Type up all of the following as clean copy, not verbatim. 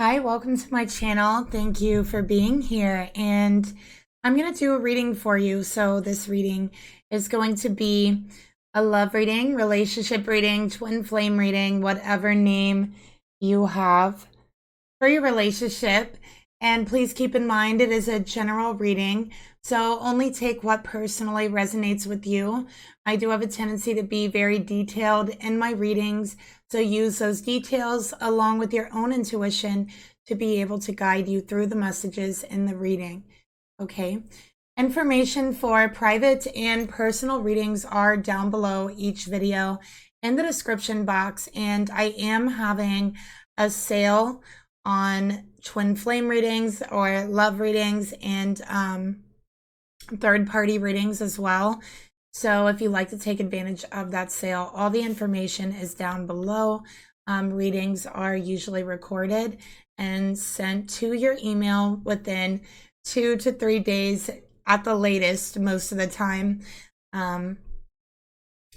Hi, welcome to my channel. Thank you for being here. And I'm going to do a reading for you. So this reading is going to be a love reading, relationship reading, twin flame reading, whatever name you have for your relationship. And please keep in mind it is a general reading, so only take what personally resonates with you. I do have a tendency to be very detailed in my readings, so use those details along with your own intuition to be able to guide you through the messages in the reading. Okay. Information for private and personal readings are down below each video in the description box, and I am having a sale on twin flame readings or love readings and third-party readings as well. So if you'd like to take advantage of that sale, all the information is down below. Readings are usually recorded and sent to your email within 2 to 3 days at the latest, most of the time. And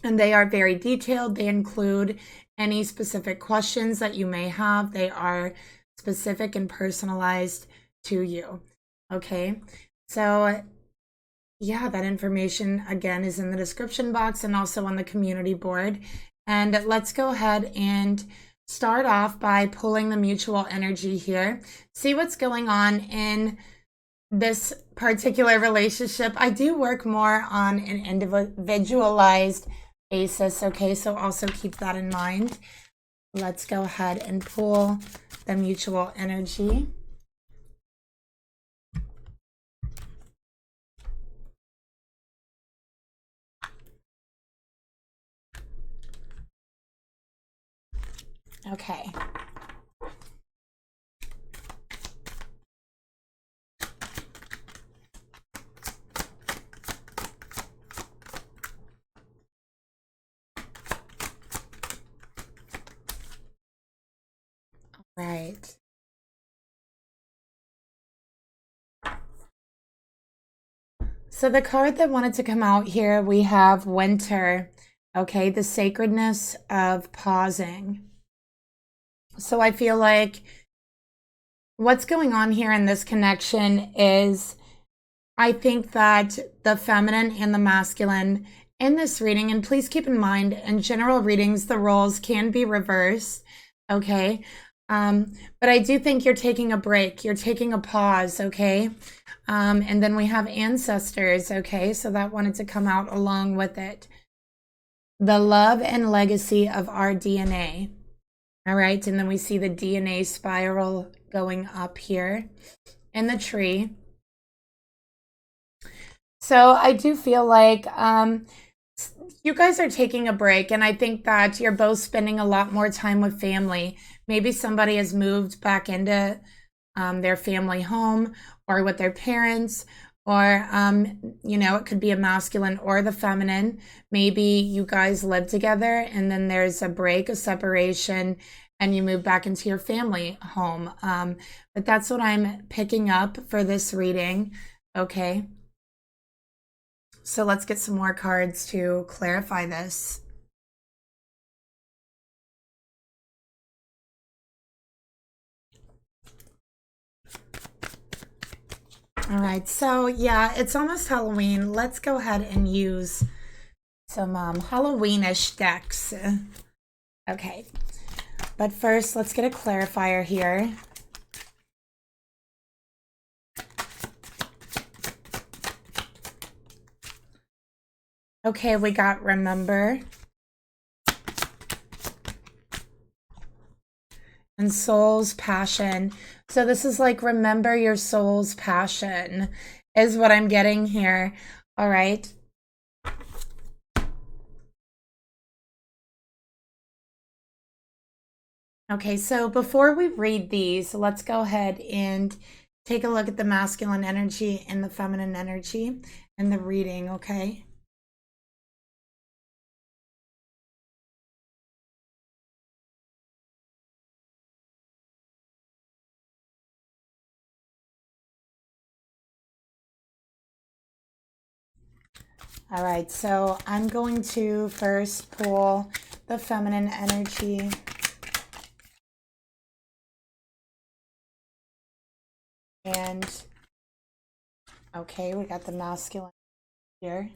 they are very detailed. They include any specific questions that you may have. They are specific and personalized to you. Okay, so yeah, that information again is in the description box and also on the community board. And let's go ahead and start off by pulling the mutual energy here. See what's going on in this particular relationship. I do work more on an individualized basis, okay? So also keep that in mind. Let's go ahead and pull the mutual energy. Okay. Right. So the card that wanted to come out here, we have Winter. Okay, the sacredness of pausing. So I feel like what's going on here in this connection is I think that the feminine and the masculine in this reading, and please keep in mind, in general readings, the roles can be reversed, okay? But I do think you're taking a break. You're taking a pause, okay? And then we have ancestors, okay? So that wanted to come out along with it. The love and legacy of our DNA, all right? And then we see the DNA spiral going up here in the tree. So I do feel like you guys are taking a break, and I think that you're both spending a lot more time with family. Maybe somebody has moved back into their family home or with their parents, or, you know, it could be a masculine or the feminine. Maybe you guys live together and then there's a break, a separation, and you move back into your family home. But that's what I'm picking up for this reading, okay? So let's get some more cards to clarify this. All right, so yeah, it's almost Halloween. Let's go ahead and use some Halloweenish decks. Okay, but first let's get a clarifier here. Okay, we got remember and soul's passion. So this is like remember your soul's passion is what I'm getting here. All right. Okay, so before we read these, let's go ahead and take a look at the masculine energy and the feminine energy and the reading, okay? All right, so I'm going to first pull the feminine energy. And okay, we got the masculine here.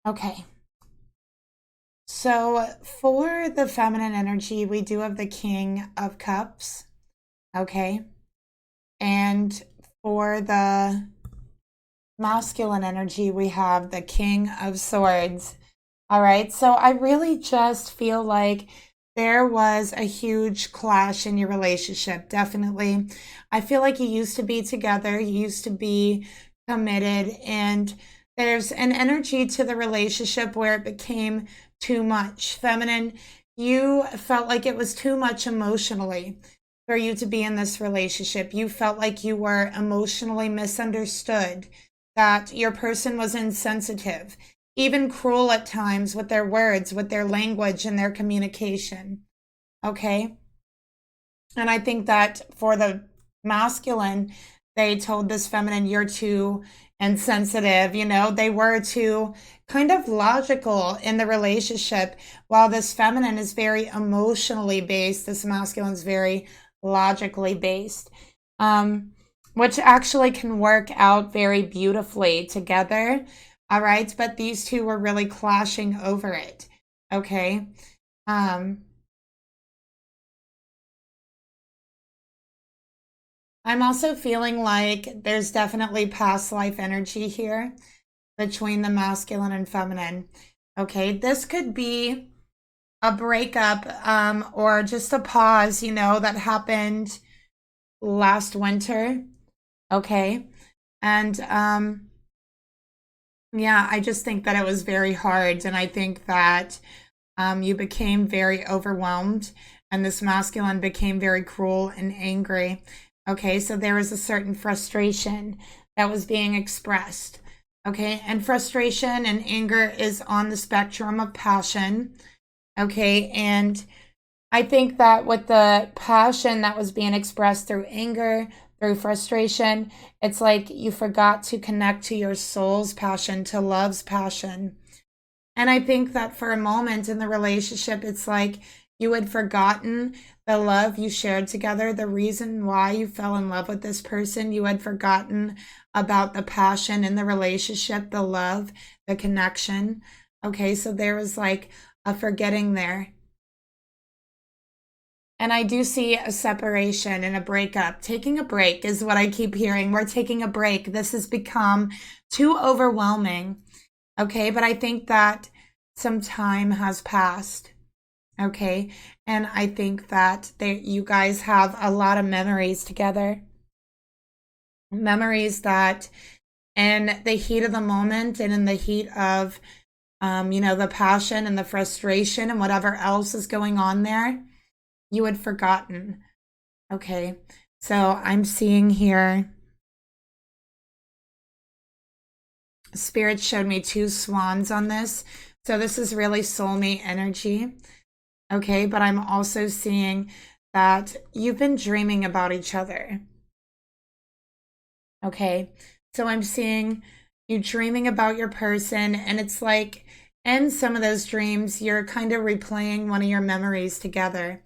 Okay. So for the feminine energy, we do have the King of Cups. Okay. And for the masculine energy, we have the King of Swords. All right. So I really just feel like there was a huge clash in your relationship. Definitely. I feel like you used to be together, you used to be committed, and there's an energy to the relationship where it became too much. Feminine, you felt like it was too much emotionally for you to be in this relationship. You felt like you were emotionally misunderstood, that your person was insensitive, even cruel at times with their words, with their language and their communication. Okay. And I think that for the masculine, they told this feminine, you're too insensitive. You know, they were too kind of logical in the relationship, while this feminine is very emotionally based. This masculine is very logically based, which actually can work out very beautifully together. All right. But these two were really clashing over it. Okay. I'm also feeling like there's definitely past life energy here between the masculine and feminine. Okay, this could be a breakup, or just a pause, you know, that happened last winter. Okay. And yeah, I just think that it was very hard. And I think that you became very overwhelmed, and this masculine became very cruel and angry. Okay, so there was a certain frustration that was being expressed. Okay, and frustration and anger is on the spectrum of passion. Okay, and I think that with the passion that was being expressed through anger, through frustration, it's like you forgot to connect to your soul's passion, to love's passion. And I think that for a moment in the relationship, it's like you had forgotten the love you shared together, the reason why you fell in love with this person. You had forgotten about the passion in the relationship, the love, the connection. Okay, so there was like a forgetting there. And I do see a separation and a breakup. Taking a break is what I keep hearing. We're taking a break. This has become too overwhelming. Okay, but I think that some time has passed. Okay, and I think that you guys have a lot of memories together. Memories that in the heat of the moment and in the heat of, you know, the passion and the frustration and whatever else is going on there, you had forgotten. Okay, so I'm seeing here, Spirit showed me two swans on this. So this is really soulmate energy. Okay, but I'm also seeing that you've been dreaming about each other. Okay, so I'm seeing you dreaming about your person, and it's like in some of those dreams, you're kind of replaying one of your memories together.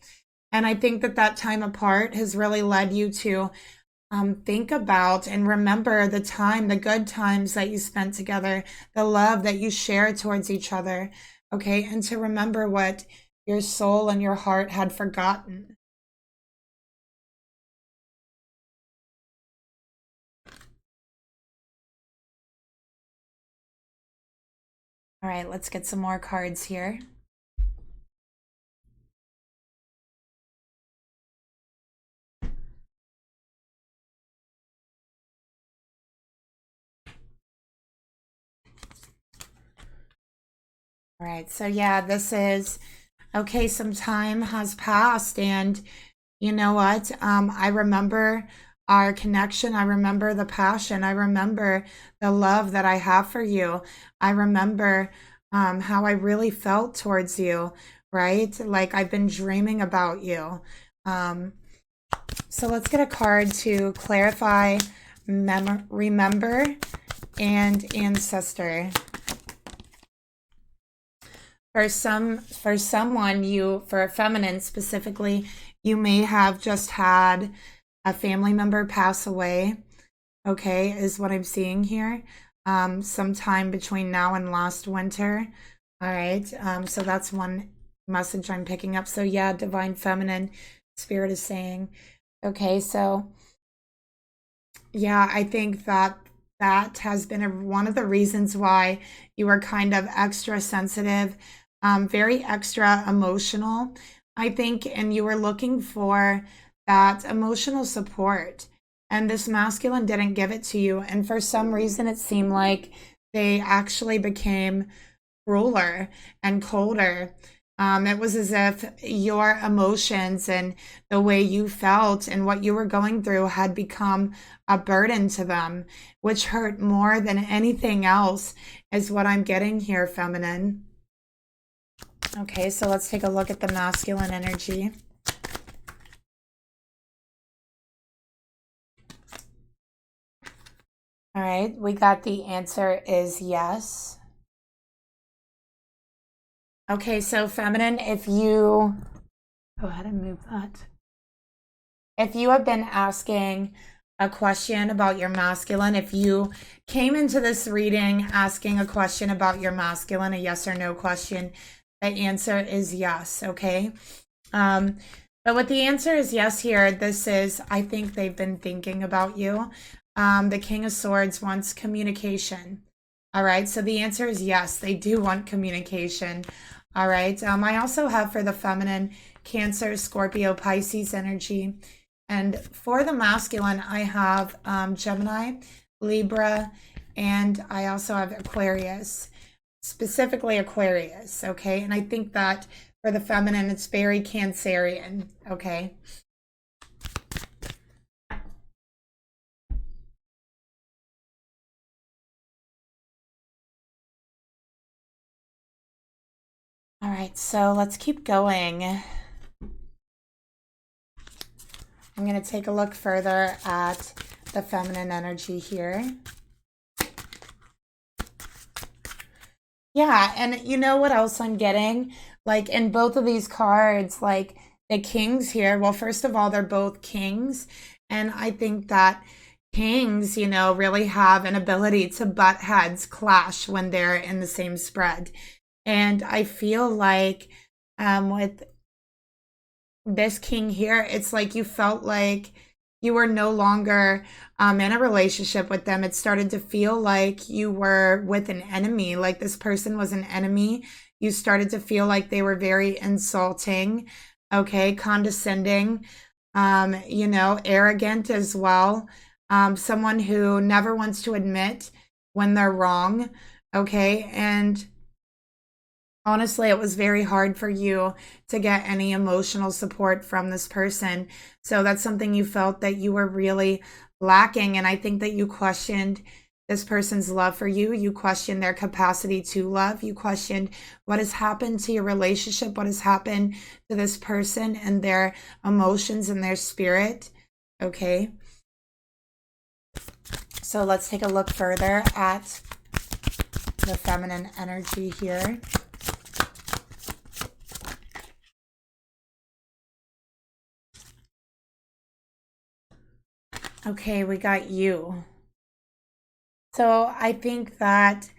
And I think that that time apart has really led you to think about and remember the time, the good times that you spent together, the love that you shared towards each other. Okay, and to remember what your soul and your heart had forgotten. All right, let's get some more cards here. All right, so yeah, this is okay. Some time has passed, and you know what? I remember our connection. I remember the passion. I remember the love that I have for you. I remember how I really felt towards you, right? Like I've been dreaming about you. So let's get a card to clarify, remember, and ancestor. For someone, for a feminine specifically, you may have just had a family member pass away, okay, is what I'm seeing here, sometime between now and last winter. All right, so that's one message I'm picking up. So yeah, divine feminine, spirit is saying, okay, so yeah, I think that has been one of the reasons why you are kind of extra sensitive, very extra emotional, I think, and you were looking for that emotional support, and this masculine didn't give it to you. And for some reason, it seemed like they actually became crueler and colder. It was as if your emotions and the way you felt and what you were going through had become a burden to them, which hurt more than anything else, is what I'm getting here, feminine. Okay, so let's take a look at the masculine energy. All right, we got the answer is yes. Okay, so feminine, if you go ahead and move that. If you have been asking a question about your masculine, if you came into this reading asking a question about your masculine, a yes or no question, the answer is yes, okay? But with the answer is yes here, this is, I think they've been thinking about you. The King of Swords wants communication. All right, so the answer is yes, they do want communication. All right, I also have for the feminine, Cancer, Scorpio, Pisces energy. And for the masculine, I have Gemini, Libra, and I also have Aquarius, specifically Aquarius, okay? And I think that for the feminine, it's very Cancerian, okay? All right, so let's keep going. I'm going to take a look further at the feminine energy here. Yeah, and you know what else I'm getting? Like in both of these cards, like the kings here, well, first of all, they're both kings. And I think that kings, you know, really have an ability to butt heads, clash when they're in the same spread. And I feel like with this king here, it's like you felt like you were no longer in a relationship with them. It started to feel like you were with an enemy, like this person was an enemy. You started to feel like they were very insulting, okay, condescending, you know, arrogant as well. Someone who never wants to admit when they're wrong, okay, and honestly, it was very hard for you to get any emotional support from this person. So that's something you felt that you were really lacking. And I think that you questioned this person's love for you. You questioned their capacity to love. You questioned what has happened to your relationship, what has happened to this person and their emotions and their spirit. Okay. So let's take a look further at the feminine energy here. Okay, we got you. So I think that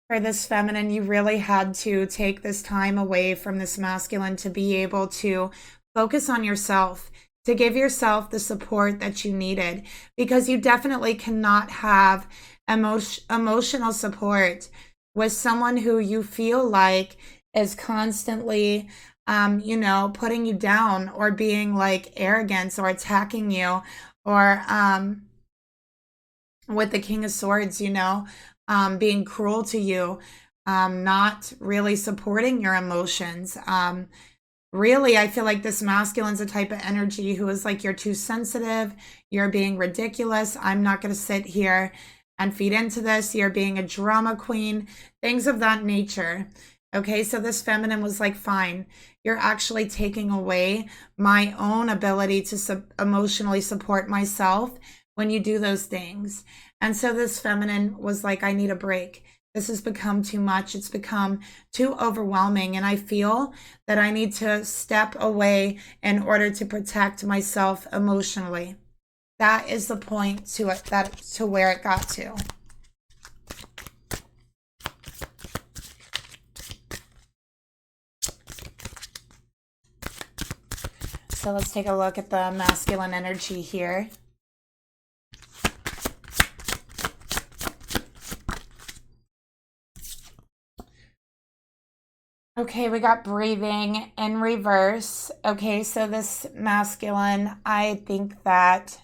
for this feminine, you really had to take this time away from this masculine to be able to focus on yourself, to give yourself the support that you needed, because you definitely cannot have emotional support with someone who you feel like is constantly you know, putting you down or being like arrogant or attacking you, or with the King of Swords, you know, being cruel to you, not really supporting your emotions. Really, I feel like this masculine's a type of energy who is like, you're too sensitive, you're being ridiculous, I'm not going to sit here and feed into this, you're being a drama queen, things of that nature. Okay, so this feminine was like, fine, you're actually taking away my own ability to emotionally support myself when you do those things. And so this feminine was like, I need a break. This has become too much. It's become too overwhelming. And I feel that I need to step away in order to protect myself emotionally. That is the point to it, to where it got to. So let's take a look at the masculine energy here. Okay, we got breathing in reverse. Okay, so this masculine, I think that,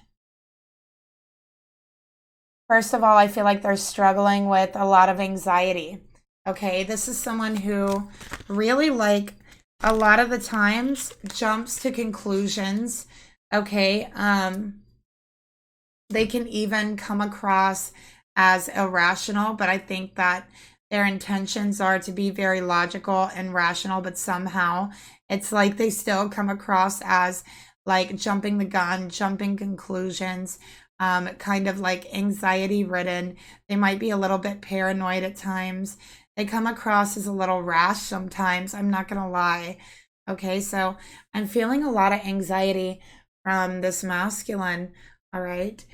first of all, I feel like they're struggling with a lot of anxiety. Okay, this is someone who really, like, a lot of the times jumps to conclusions. Okay, they can even come across as irrational, but I think that their intentions are to be very logical and rational, but somehow it's like they still come across as like jumping the gun, jumping conclusions, kind of like anxiety ridden. They might be a little bit paranoid at times. They come across as a little rash sometimes. I'm not going to lie. Okay, so I'm feeling a lot of anxiety from this masculine. All right.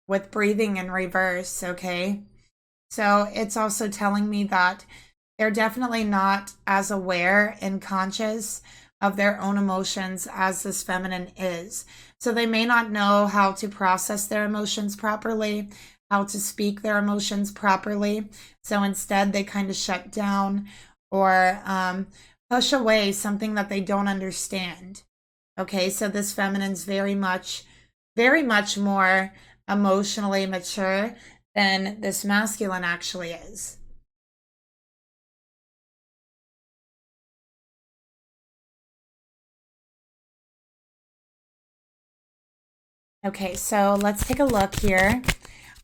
With breathing in reverse, okay? So it's also telling me that they're definitely not as aware and conscious of their own emotions as this feminine is. So they may not know how to process their emotions properly, how to speak their emotions properly. So instead, they kind of shut down or push away something that they don't understand. Okay, so this feminine's very much more emotionally mature than this masculine actually is. Okay, so let's take a look here.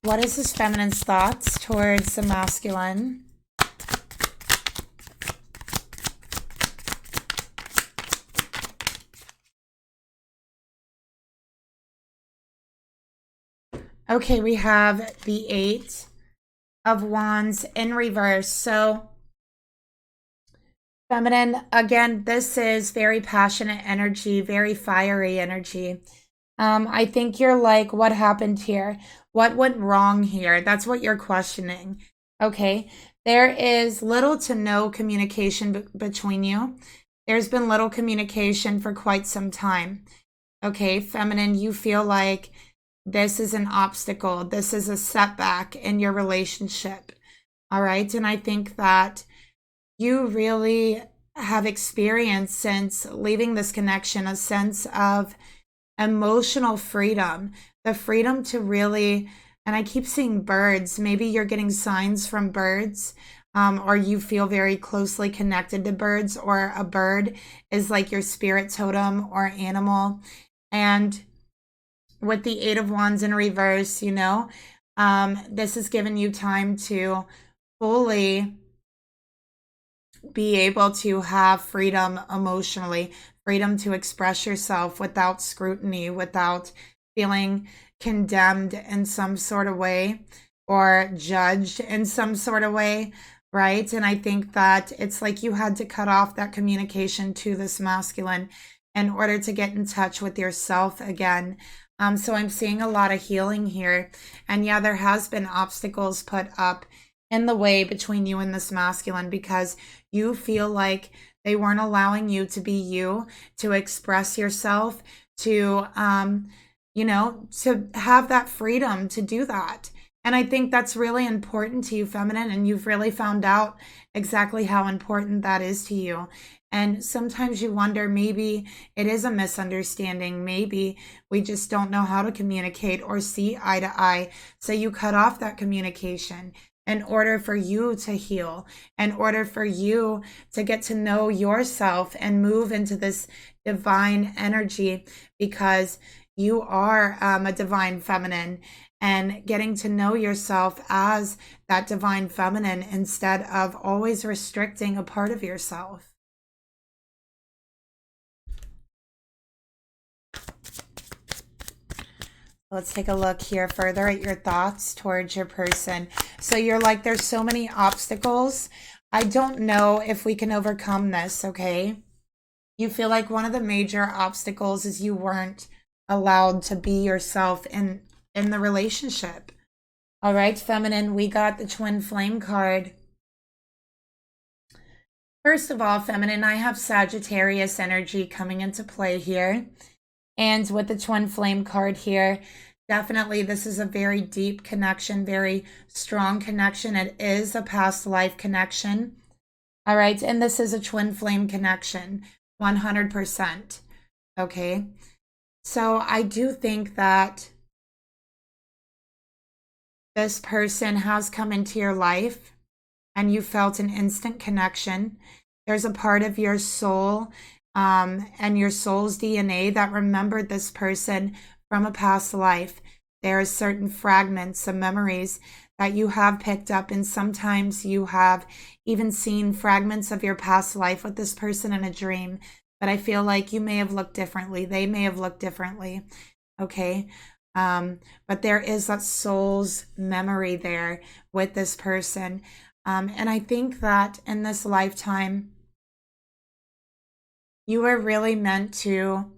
What is this feminine's thoughts towards the masculine? Okay, we have the 8 of Wands in reverse. So feminine, again, this is very passionate energy, very fiery energy. I think you're like, what happened here? What went wrong here? That's what you're questioning. Okay, there is little to no communication between you. There's been little communication for quite some time. Okay, feminine, you feel like this is an obstacle. This is a setback in your relationship. All right, and I think that you really have experienced since leaving this connection a sense of emotional freedom, the freedom to really, and I keep seeing birds. Maybe you're getting signs from birds, or you feel very closely connected to birds, or a bird is like your spirit totem or animal. And with the 8 of Wands in reverse, you know, this has given you time to fully be able to have freedom emotionally, freedom to express yourself without scrutiny, without feeling condemned in some sort of way or judged in some sort of way, right? And I think that it's like you had to cut off that communication to this masculine in order to get in touch with yourself again. So I'm seeing a lot of healing here. And yeah, there has been obstacles put up in the way between you and this masculine because you feel like they weren't allowing you to be you, to express yourself, to, you know, to have that freedom to do that. And I think that's really important to you, feminine, and you've really found out exactly how important that is to you. And sometimes you wonder, maybe it is a misunderstanding. Maybe we just don't know how to communicate or see eye to eye. So you cut off that communication in order for you to heal, in order for you to get to know yourself and move into this divine energy, because you are a divine feminine, and getting to know yourself as that divine feminine instead of always restricting a part of yourself. Let's take a look here further at your thoughts towards your person. So you're like, there's so many obstacles. I don't know if we can overcome this, okay? You feel like one of the major obstacles is you weren't allowed to be yourself in the relationship. All right, feminine, we got the twin flame card. First of all, feminine, I have Sagittarius energy coming into play here. And with the twin flame card here, definitely this is a very deep connection, very strong connection. It is a past life connection. All right, and this is a twin flame connection, 100%. Okay, so I do think that this person has come into your life and you felt an instant connection. There's a part of your soul and your soul's DNA that remembered this person from a past life. There are certain fragments of memories that you have picked up, and sometimes you have even seen fragments of your past life with this person in a dream. But I feel like you may have looked differently. They may have looked differently. Okay. But there is that soul's memory there with this person. And I think that in this lifetime, you were really meant to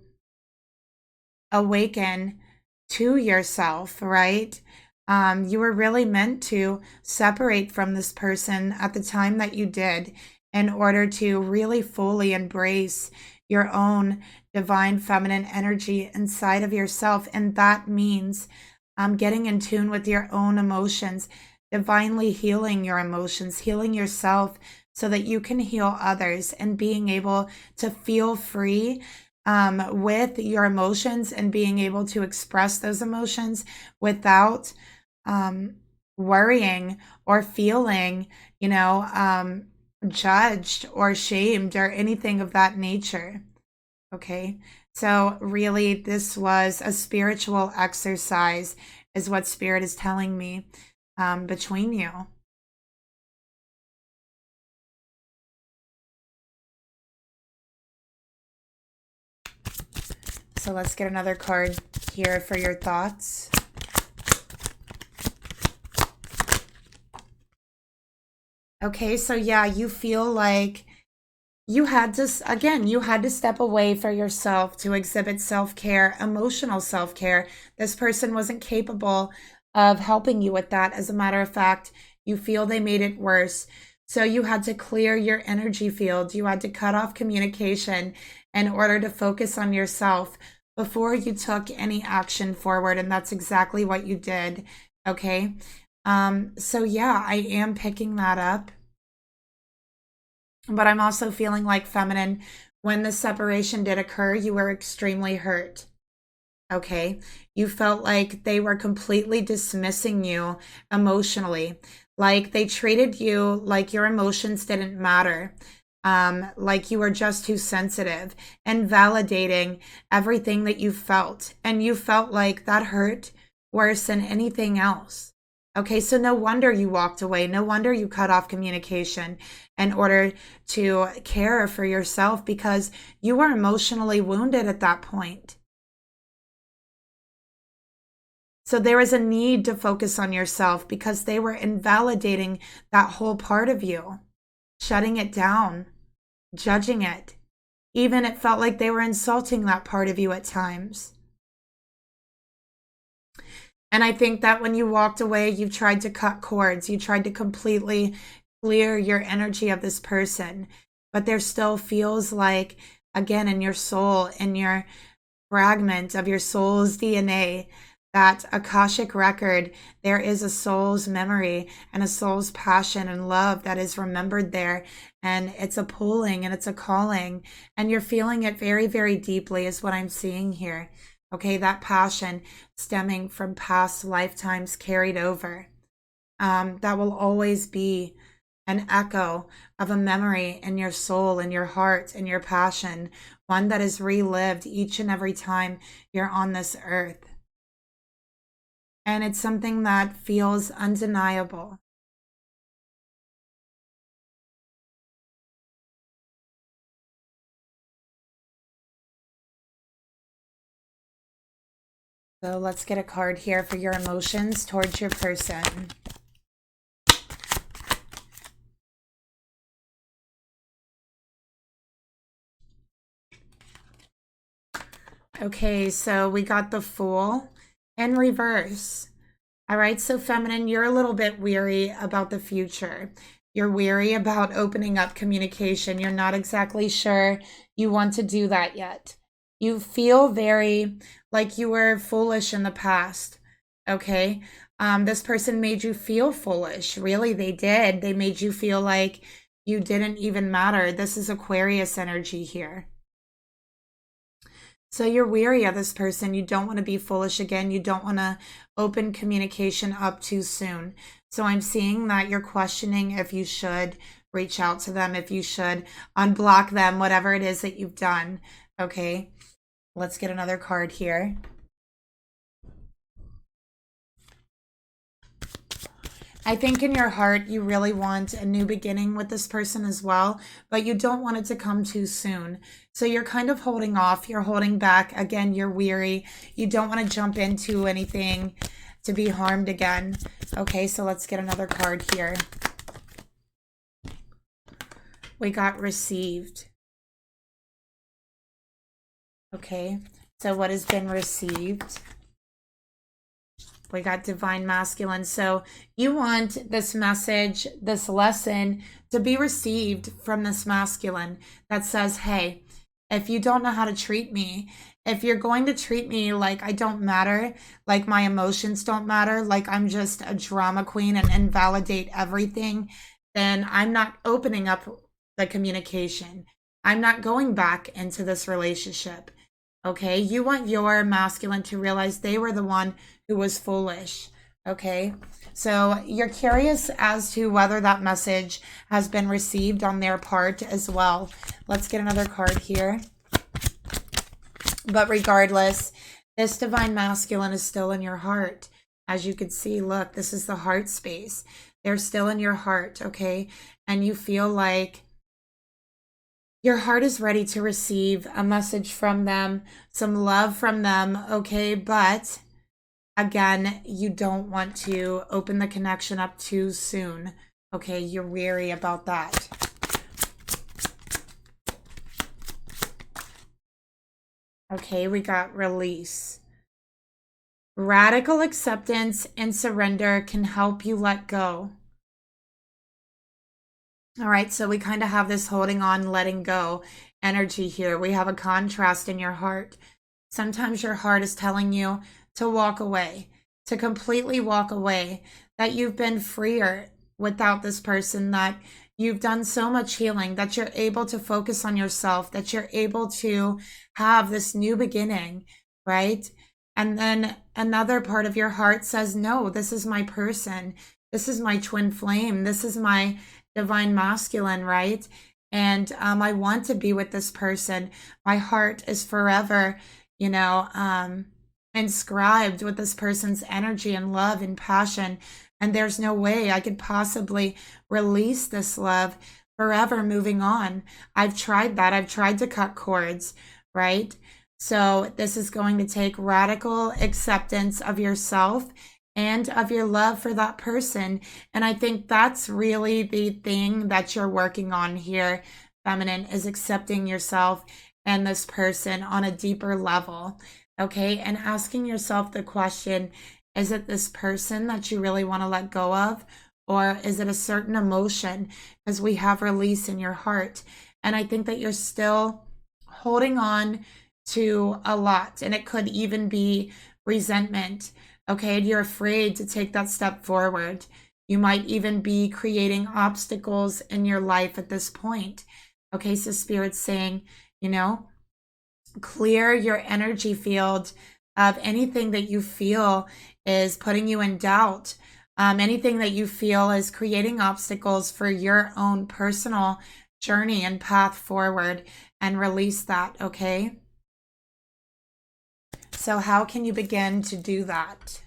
awaken to yourself, right? You were really meant to separate from this person at the time that you did in order to really fully embrace your own divine feminine energy inside of yourself. And that means getting in tune with your own emotions, divinely healing your emotions, healing yourself so that you can heal others, and being able to feel free with your emotions and being able to express those emotions without worrying or feeling, judged or shamed or anything of that nature. Okay. So really, this was a spiritual exercise, is what Spirit is telling me, between you. So let's get another card here for your thoughts. Okay, so yeah, you feel like you had to, again, you had to step away for yourself to exhibit self-care, emotional self-care. This person wasn't capable of helping you with that. As a matter of fact, you feel they made it worse. So you had to clear your energy field. You had to cut off communication in order to focus on yourself before you took any action forward. And that's exactly what you did. Okay. So yeah, I am picking that up. But I'm also feeling like, feminine, when the separation did occur, you were extremely hurt. Okay. You felt like they were completely dismissing you emotionally. Like they treated you like your emotions didn't matter. Like you were just too sensitive, and validating everything that you felt. And you felt like that hurt worse than anything else. Okay, so no wonder you walked away. No wonder you cut off communication in order to care for yourself, because you were emotionally wounded at that point. So there was a need to focus on yourself because they were invalidating that whole part of you, shutting it down, judging it. Even it felt like they were insulting that part of you at times. And I think that when you walked away, you tried to cut cords. You tried to completely clear your energy of this person. But there still feels like, again, in your soul, in your fragment of your soul's DNA, that Akashic record, there is a soul's memory and a soul's passion and love that is remembered there. And it's a pulling and it's a calling. And you're feeling it very, very deeply, is what I'm seeing here. Okay, that passion stemming from past lifetimes carried over. That will always be an echo of a memory in your soul, in your heart, in your passion, one that is relived each and every time you're on this earth. And it's something that feels undeniable. So let's get a card here for your emotions towards your person. Okay, so we got the Fool in reverse. All right, so feminine, you're a little bit weary about the future. You're weary about opening up communication. You're not exactly sure you want to do that yet. You feel very like you were foolish in the past, okay? This person made you feel foolish. Really, they did. They made you feel like you didn't even matter. This is Aquarius energy here. So you're weary of this person. You don't want to be foolish again. You don't want to open communication up too soon. So I'm seeing that you're questioning if you should reach out to them, if you should unblock them, whatever it is that you've done. Okay, let's get another card here. I think in your heart, you really want a new beginning with this person as well, but you don't want it to come too soon. So you're kind of holding off. You're holding back. Again, you're weary. You don't want to jump into anything to be harmed again. Okay, so let's get another card here. We got Received. Okay, so what has been received? We got Divine Masculine. So you want this message, this lesson to be received from this masculine that says, hey, if you don't know how to treat me, if you're going to treat me like I don't matter, like my emotions don't matter, like I'm just a drama queen and invalidate everything, then I'm not opening up the communication. I'm not going back into this relationship. Okay, you want your masculine to realize they were the one who was foolish. Okay, so you're curious as to whether that message has been received on their part as well. Let's get another card here. But regardless, this Divine Masculine is still in your heart. As you can see, look, this is the heart space. They're still in your heart, okay? And you feel like your heart is ready to receive a message from them, some love from them, okay? But again, you don't want to open the connection up too soon, okay? You're weary about that. Okay, we got Release. Radical acceptance and surrender can help you let go. All right, so we kind of have this holding on, letting go energy here. We have a contrast in your heart. Sometimes your heart is telling you to walk away, to completely walk away, that you've been freer without this person, that you've done so much healing, that you're able to focus on yourself, that you're able to have this new beginning, right? And then another part of your heart says, no, this is my person. This is my twin flame. This is my Divine Masculine, right? And I want to be with this person. My heart is forever, you know, inscribed with this person's energy and love and passion. And there's no way I could possibly release this love forever moving on. I've tried that. I've tried to cut cords, right? So this is going to take radical acceptance of yourself and of your love for that person. And I think that's really the thing that you're working on here, feminine, is accepting yourself and this person on a deeper level, okay? And asking yourself the question, is it this person that you really want to let go of? Or is it a certain emotion? Because we have release in your heart. And I think that you're still holding on to a lot. And it could even be resentment. Okay, you're afraid to take that step forward. You might even be creating obstacles in your life at this point. Okay, so Spirit's saying, you know, clear your energy field of anything that you feel is putting you in doubt, anything that you feel is creating obstacles for your own personal journey and path forward, and release that, okay? So how can you begin to do that?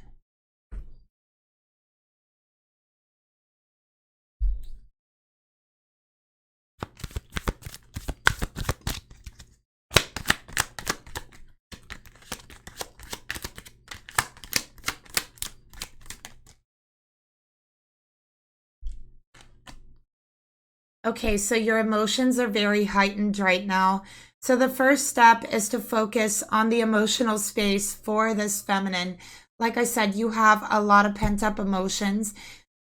Okay, so your emotions are very heightened right now. So the first step is to focus on the emotional space for this feminine. Like I said, you have a lot of pent-up emotions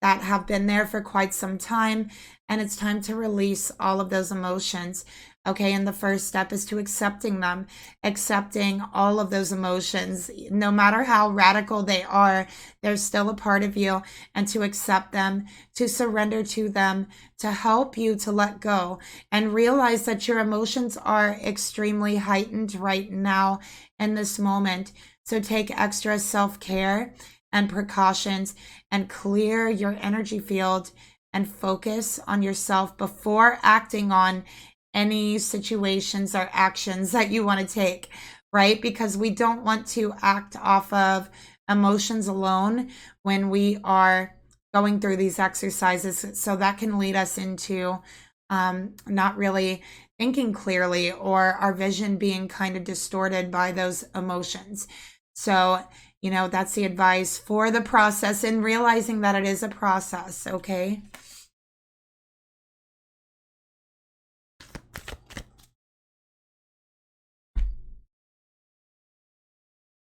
that have been there for quite some time, and it's time to release all of those emotions. Okay, and the first step is to accepting them, accepting all of those emotions. No matter how radical they are, they're still a part of you, and to accept them, to surrender to them, to help you to let go and realize that your emotions are extremely heightened right now in this moment. So take extra self-care and precautions and clear your energy field and focus on yourself before acting on any situations or actions that you want to take, right? Because we don't want to act off of emotions alone when we are going through these exercises. So that can lead us into not really thinking clearly, or our vision being kind of distorted by those emotions. So, you know, that's the advice for the process, and realizing that it is a process, okay?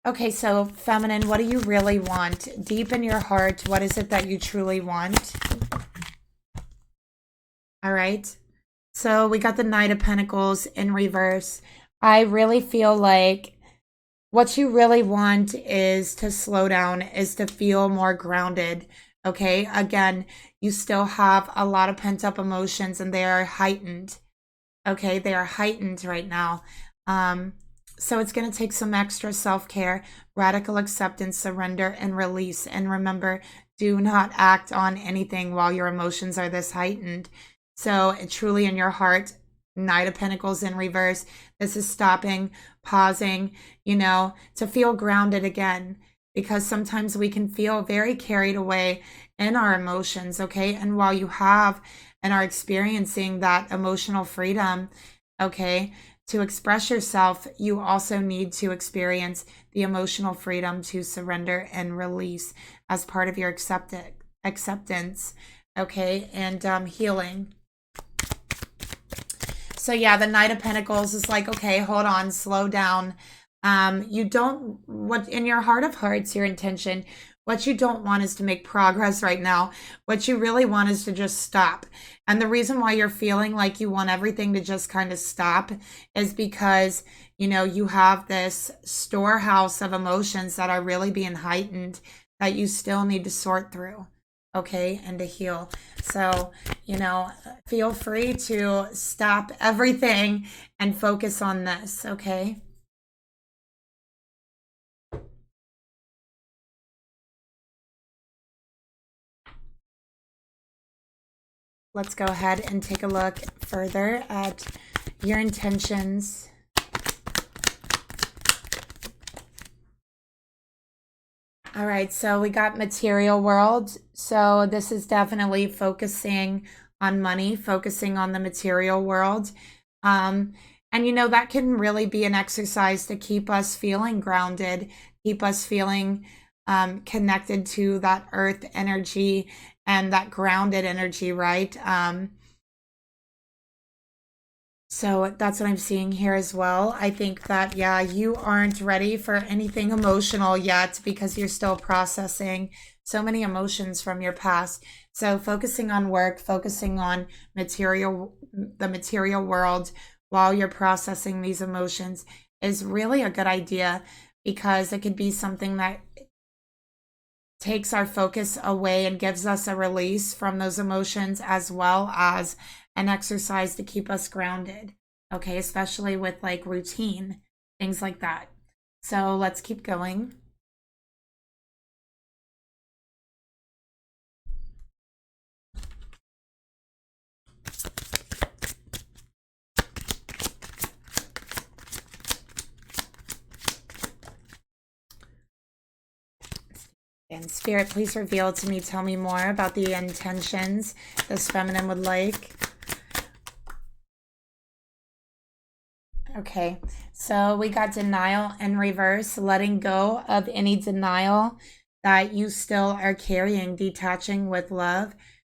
Okay, so feminine, what do you really want? Deep in your heart, what is it that you truly want? All right. So we got the Knight of Pentacles in reverse. I really feel like what you really want is to slow down, is to feel more grounded. Okay. Again, you still have a lot of pent up emotions and they are heightened. Okay. They are heightened right now. So it's going to take some extra self-care, radical acceptance, surrender, and release. And remember, do not act on anything while your emotions are this heightened. So truly in your heart, Knight of Pentacles in reverse. This is stopping, pausing, you know, to feel grounded again. Because sometimes we can feel very carried away in our emotions, okay? And while you have and are experiencing that emotional freedom, okay, to express yourself, you also need to experience the emotional freedom to surrender and release as part of your acceptance, okay, and healing. So yeah, the Knight of Pentacles is like, okay, hold on, slow down. You don't, what in your heart of hearts, your intention, what you don't want is to make progress right now. What you really want is to just stop. And the reason why you're feeling like you want everything to just kind of stop is because, you know, you have this storehouse of emotions that are really being heightened that you still need to sort through, okay, and to heal. So, you know, feel free to stop everything and focus on this, okay? Let's go ahead and take a look further at your intentions. All right, so we got material world. So this is definitely focusing on money, focusing on the material world. And you know, that can really be an exercise to keep us feeling grounded, keep us feeling connected to that earth energy and that grounded energy, right? So that's what I'm seeing here as well. I think that, yeah, you aren't ready for anything emotional yet because you're still processing so many emotions from your past. So focusing on work, focusing on the material world while you're processing these emotions is really a good idea, because it could be something that takes our focus away and gives us a release from those emotions, as well as an exercise to keep us grounded. Okay, especially with like routine, things like that. So let's keep going. And Spirit, please reveal to me, tell me more about the intentions this feminine would like. Okay, so we got denial in reverse, letting go of any denial that you still are carrying, detaching with love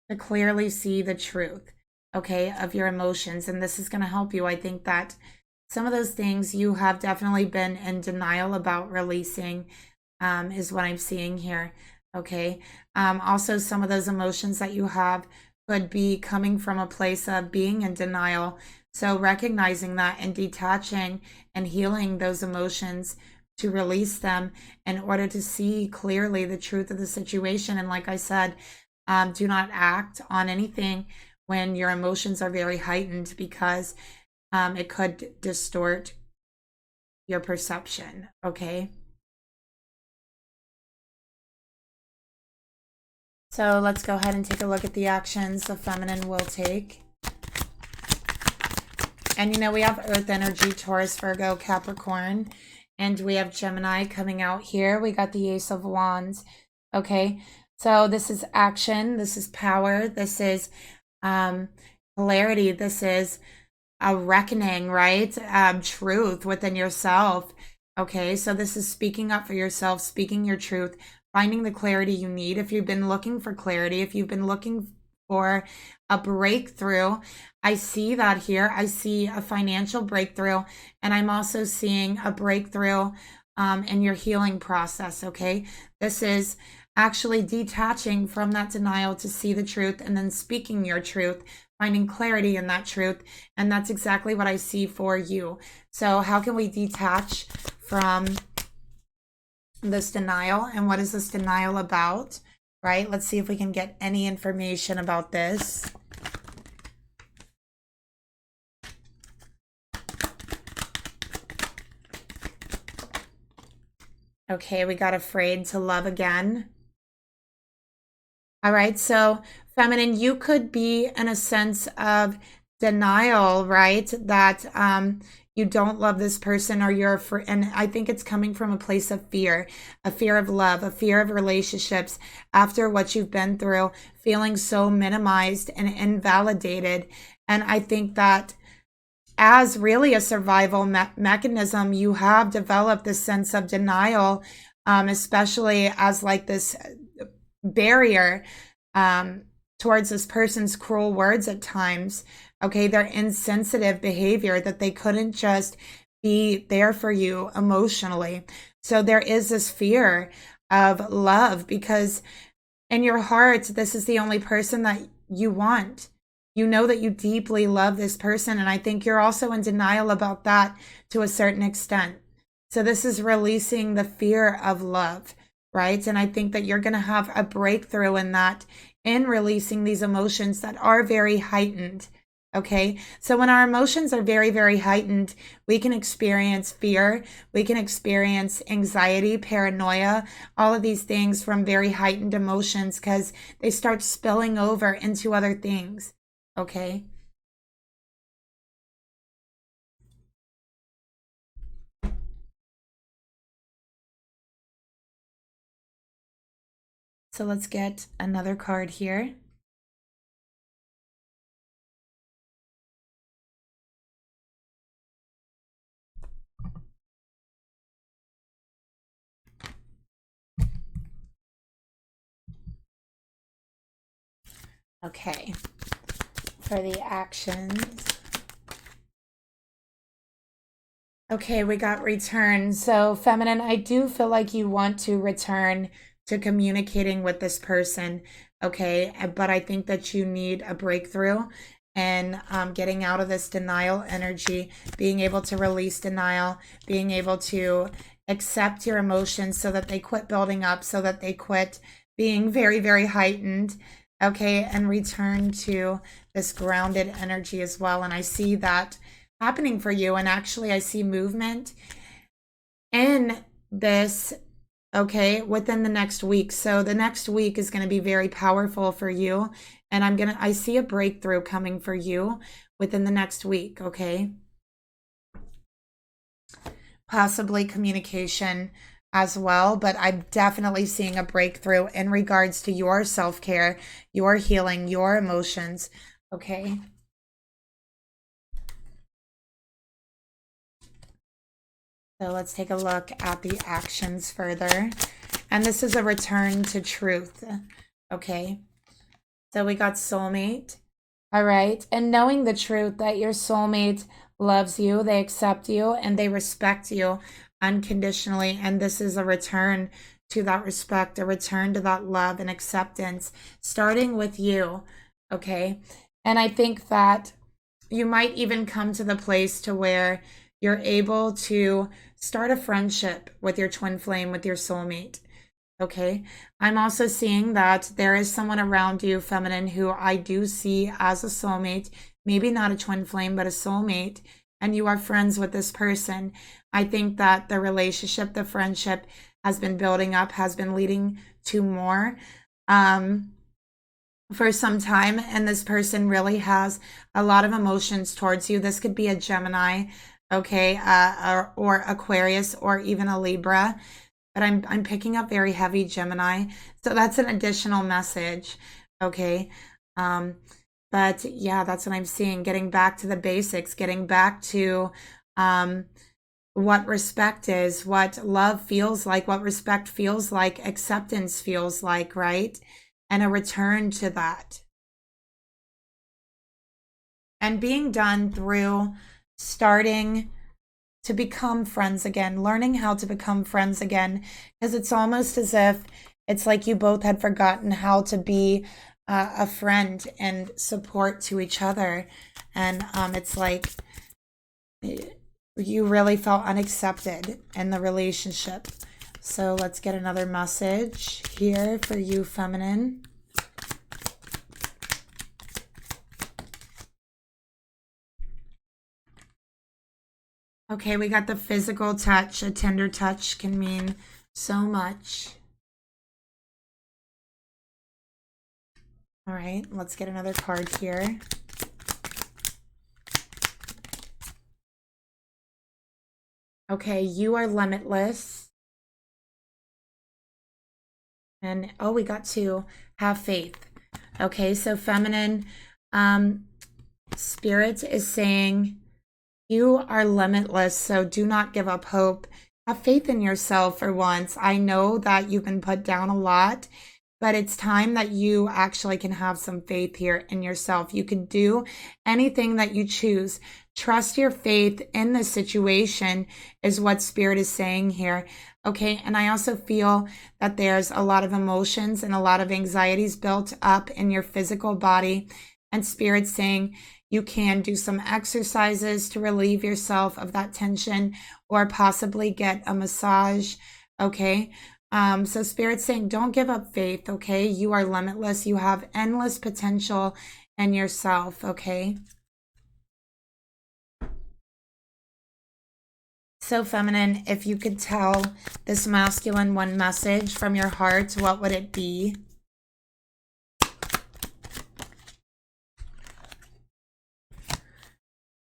to clearly see the truth. okay, of your emotions. And this is going to help you. I think that some of those things you have definitely been in denial about releasing, is what I'm seeing here. Okay. Also, some of those emotions that you have could be coming from a place of being in denial. So recognizing that and detaching and healing those emotions to release them in order to see clearly the truth of the situation. And like I said, do not act on anything when your emotions are very heightened, because it could distort your perception. Okay. So let's go ahead and take a look at the actions the feminine will take. And you know, we have Earth energy, Taurus, Virgo, Capricorn, and we have Gemini coming out here. We got the Ace of Wands. Okay. So this is action. This is power. This is clarity. This is a reckoning, right? Truth within yourself. Okay. So this is speaking up for yourself, speaking your truth, finding the clarity you need. If you've been looking for clarity, if you've been looking for a breakthrough, I see that here. I see a financial breakthrough, and I'm also seeing a breakthrough in your healing process. Okay. This is actually detaching from that denial to see the truth and then speaking your truth, finding clarity in that truth. And that's exactly what I see for you. So how can we detach from this denial, and what is this denial about, right? Let's see if we can get any information about this. Okay, we got afraid to love again. All right, so feminine, you could be in a sense of denial, right? That you don't love this person, or you're for, and I think it's coming from a place of fear, a fear of love, a fear of relationships after what you've been through, feeling so minimized and invalidated. And I think that as really a survival mechanism, you have developed this sense of denial, especially as like this barrier towards this person's cruel words at times. Okay, their insensitive behavior, that they couldn't just be there for you emotionally. So there is this fear of love, because in your heart, this is the only person that you want. You know that you deeply love this person, and I think you're also in denial about that to a certain extent. So this is releasing the fear of love, right? And I think that you're going to have a breakthrough in that, in releasing these emotions that are very heightened. Okay. So when our emotions are very, very heightened, we can experience fear. We can experience anxiety, paranoia, all of these things from very heightened emotions, because they start spilling over into other things. Okay. So let's get another card here. Okay. For the actions. Okay, we got return. So feminine, I do feel like you want to return to communicating with this person. Okay, but I think that you need a breakthrough, and getting out of this denial energy, being able to release denial, being able to accept your emotions so that they quit building up, so that they quit being very, very heightened. Okay, and return to this grounded energy as well. And I see that happening for you. And actually, I see movement in this, okay, within the next week. So the next week is going to be very powerful for you. And I see a breakthrough coming for you within the next week, okay? Possibly communication as well, but I'm definitely seeing a breakthrough in regards to your self-care, your healing, your emotions, okay? So let's take a look at the actions further. And this is a return to truth, okay? So we got soulmate, All right. And knowing the truth that your soulmate loves you, they accept you, and they respect you unconditionally. And this is a return to that respect, a return to that love and acceptance, starting with you. Okay. And I think that you might even come to the place to where you're able to start a friendship with your twin flame, with your soulmate. Okay. I'm also seeing that there is someone around you, feminine, who I do see as a soulmate, maybe not a twin flame, but a soulmate, and you are friends with this person. I think that the relationship, the friendship has been building up, has been leading to more for some time, and this person really has a lot of emotions towards you. This could be a Gemini, okay, or Aquarius, or even a Libra. But I'm picking up very heavy Gemini. So that's an additional message. Okay. But yeah, that's what I'm seeing. Getting back to the basics, getting back to what respect is, what love feels like, what respect feels like, acceptance feels like, right? And a return to that. And being done through starting to become friends again, learning how to become friends again, because it's almost as if it's like you both had forgotten how to be a friend and support to each other. And it's like you really felt unaccepted in the relationship. So let's get another message here for you, feminine. Okay, we got the physical touch. A tender touch can mean so much. All right, let's get another card here. Okay, you are limitless. And oh, we got two. Have faith. Okay, so feminine, spirit is saying you are limitless, so do not give up hope. Have faith in yourself for once. I know that you've been put down a lot, but it's time that you actually can have some faith here in yourself. You can do anything that you choose. Trust your faith in the situation is what Spirit is saying here. Okay, and I also feel that there's a lot of emotions and a lot of anxieties built up in your physical body, and Spirit's saying you can do some exercises to relieve yourself of that tension, or possibly get a massage. Okay. So Spirit's saying don't give up faith. Okay. You are limitless. You have endless potential in yourself. Okay. So feminine, if you could tell this masculine one message from your heart, what would it be?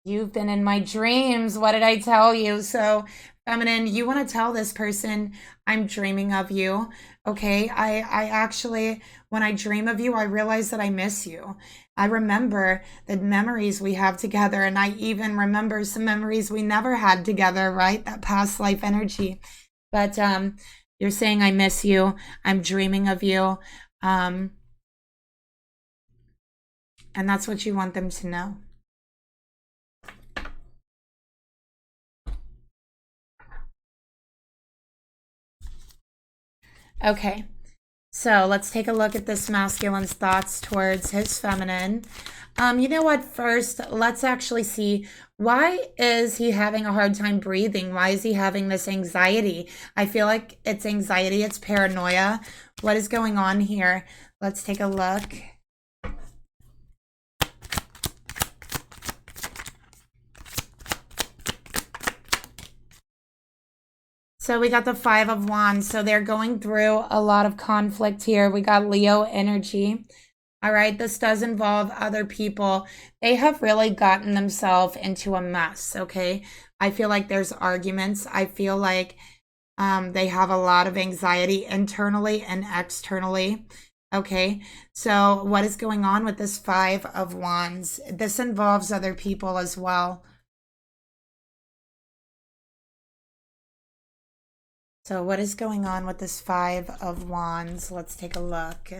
You've been in my dreams. What did I tell you? So feminine, you want to tell this person, I'm dreaming of you. Okay. I actually, when I dream of you, I realize that I miss you. I remember the memories we have together, and I even remember some memories we never had together, right? That past life energy. But you're saying I miss you. I'm dreaming of you. And that's what you want them to know. Okay, so let's take a look at this masculine's thoughts towards his feminine. You know what? First, let's actually see, why is he having a hard time breathing? Why is he having this anxiety? I feel like it's anxiety, it's paranoia. What is going on here? Let's take a look. So we got the Five of Wands. So they're going through a lot of conflict here. We got Leo energy. All right, this does involve other people. They have really gotten themselves into a mess, okay? I feel like there's arguments. I feel like they have a lot of anxiety internally and externally, okay? So what is going on with this Five of Wands? This involves other people as well. So what is going on with this Five of Wands? Let's take a look.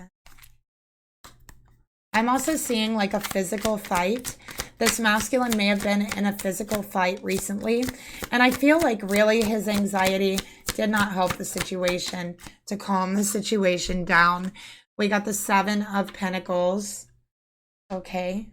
I'm also seeing like a physical fight. This masculine may have been in a physical fight recently. And I feel like really his anxiety did not help the situation to calm the situation down. We got the 7 of Pentacles. Okay.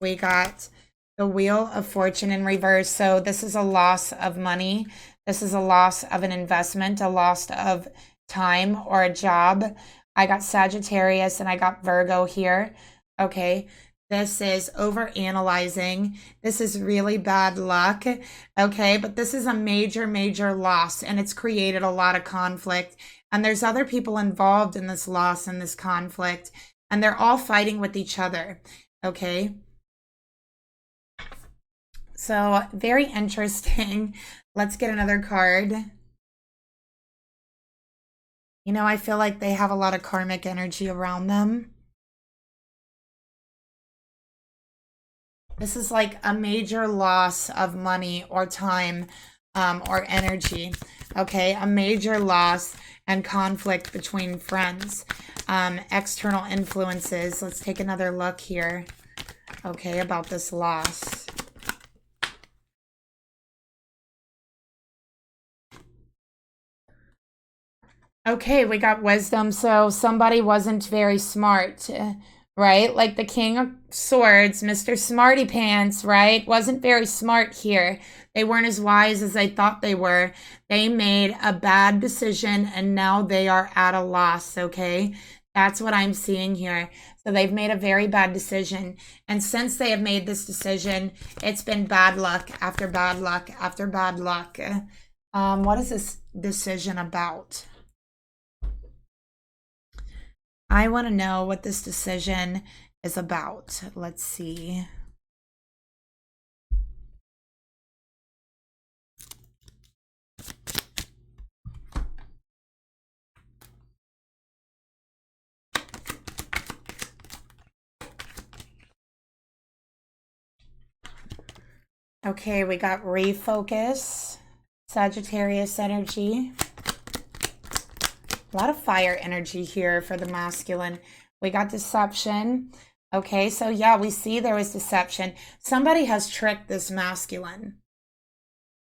We got the Wheel of Fortune in reverse. So this is a loss of money. This is a loss of an investment, a loss of time or a job. I got Sagittarius and I got Virgo here. Okay. This is over analyzing. This is really bad luck. Okay. But this is a major, major loss, and it's created a lot of conflict. And there's other people involved in this loss and this conflict, and they're all fighting with each other. Okay. So very interesting. Let's get another card. You know, I feel like they have a lot of karmic energy around them. This is like a major loss of money or time or energy. Okay, a major loss and conflict between friends. External influences. Let's take another look here. Okay, about this loss. Okay, we got wisdom. So somebody wasn't very smart, right? Like the King of Swords, Mr. Smarty Pants, right? Wasn't very smart here. They weren't as wise as they thought they were. They made a bad decision and now they are at a loss, okay? That's what I'm seeing here. So they've made a very bad decision. And since they have made this decision, it's been bad luck after bad luck after bad luck. What is this decision about? I want to know what this decision is about. Let's see. Okay, we got refocus, Sagittarius energy. A lot of fire energy here for the masculine. We got deception. Okay, so yeah, we see there was deception. Somebody has tricked this masculine.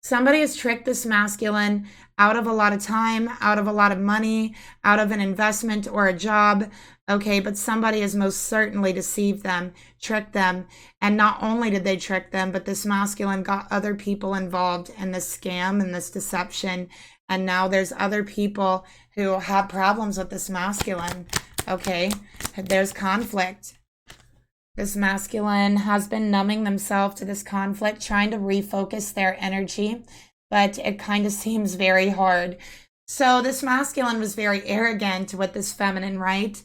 Somebody has tricked this masculine out of a lot of time, out of a lot of money, out of an investment or a job. Okay, but somebody has most certainly deceived them, tricked them. And not only did they trick them, but this masculine got other people involved in this scam and this deception. And now there's other people who have problems with this masculine. Okay, there's conflict. This masculine has been numbing themselves to this conflict, trying to refocus their energy, but it kind of seems very hard. So this masculine was very arrogant with this feminine, right?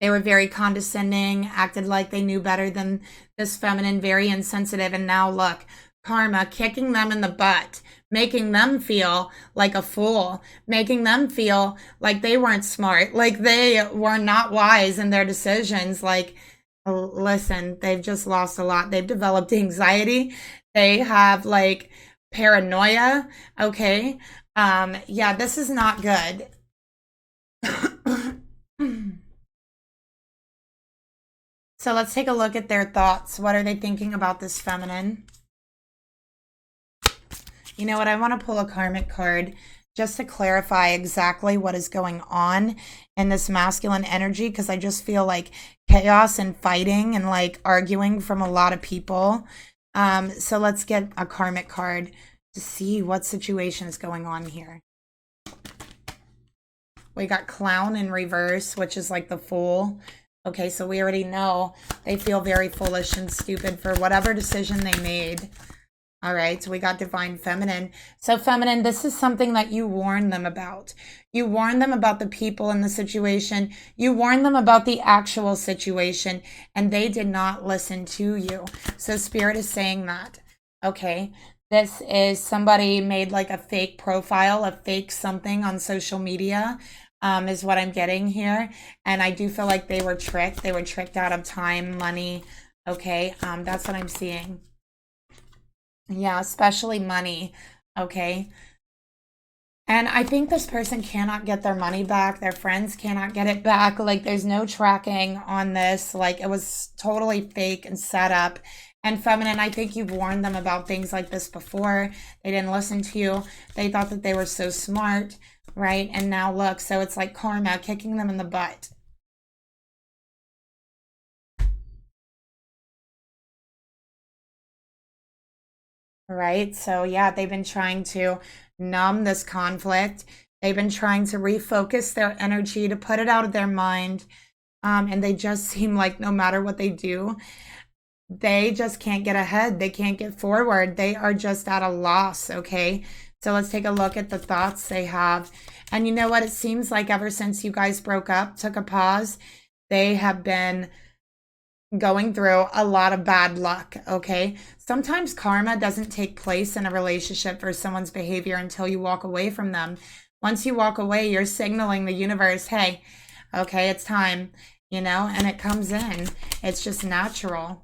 They were very condescending, acted like they knew better than this feminine, very insensitive. And now look, karma kicking them in the butt, making them feel like a fool, making them feel like they weren't smart, like they were not wise in their decisions. Like, listen, they've just lost a lot. They've developed anxiety. They have like paranoia. Okay. Yeah, this is not good. So let's take a look at their thoughts. What are they thinking about this feminine? You know what? I want to pull a karmic card just to clarify exactly what is going on in this masculine energy, because I just feel like chaos and fighting and like arguing from a lot of people. So let's get a karmic card to see what situation is going on here. We got Clown in reverse, which is like the Fool. Okay, so we already know they feel very foolish and stupid for whatever decision they made. All right, so we got Divine Feminine. So feminine, this is something that you warn them about. You warn them about the people in the situation. You warn them about the actual situation, and they did not listen to you. So Spirit is saying that, okay? This is somebody made like a fake profile, a fake something on social media, is what I'm getting here. And I do feel like they were tricked. They were tricked out of time, money, okay? That's what I'm seeing. Yeah, especially money, okay? And I think this person cannot get their money back. Their friends cannot get it back. Like, there's no tracking on this. Like, it was totally fake and set up. And feminine, I think you've warned them about things like this before. They didn't listen to you. They thought that they were so smart, right? And now look, so it's like karma kicking them in the butt. Right? So yeah, they've been trying to numb this conflict. They've been trying to refocus their energy to put it out of their mind. And they just seem like no matter what they do, they just can't get ahead. They can't get forward. They are just at a loss, okay? So let's take a look at the thoughts they have. And you know what? It seems like ever since you guys broke up, took a pause, they have been going through a lot of bad luck, okay? Sometimes karma doesn't take place in a relationship for someone's behavior until you walk away from them. Once you walk away, you're signaling the universe, hey, okay, it's time, you know, and it comes in. It's just natural.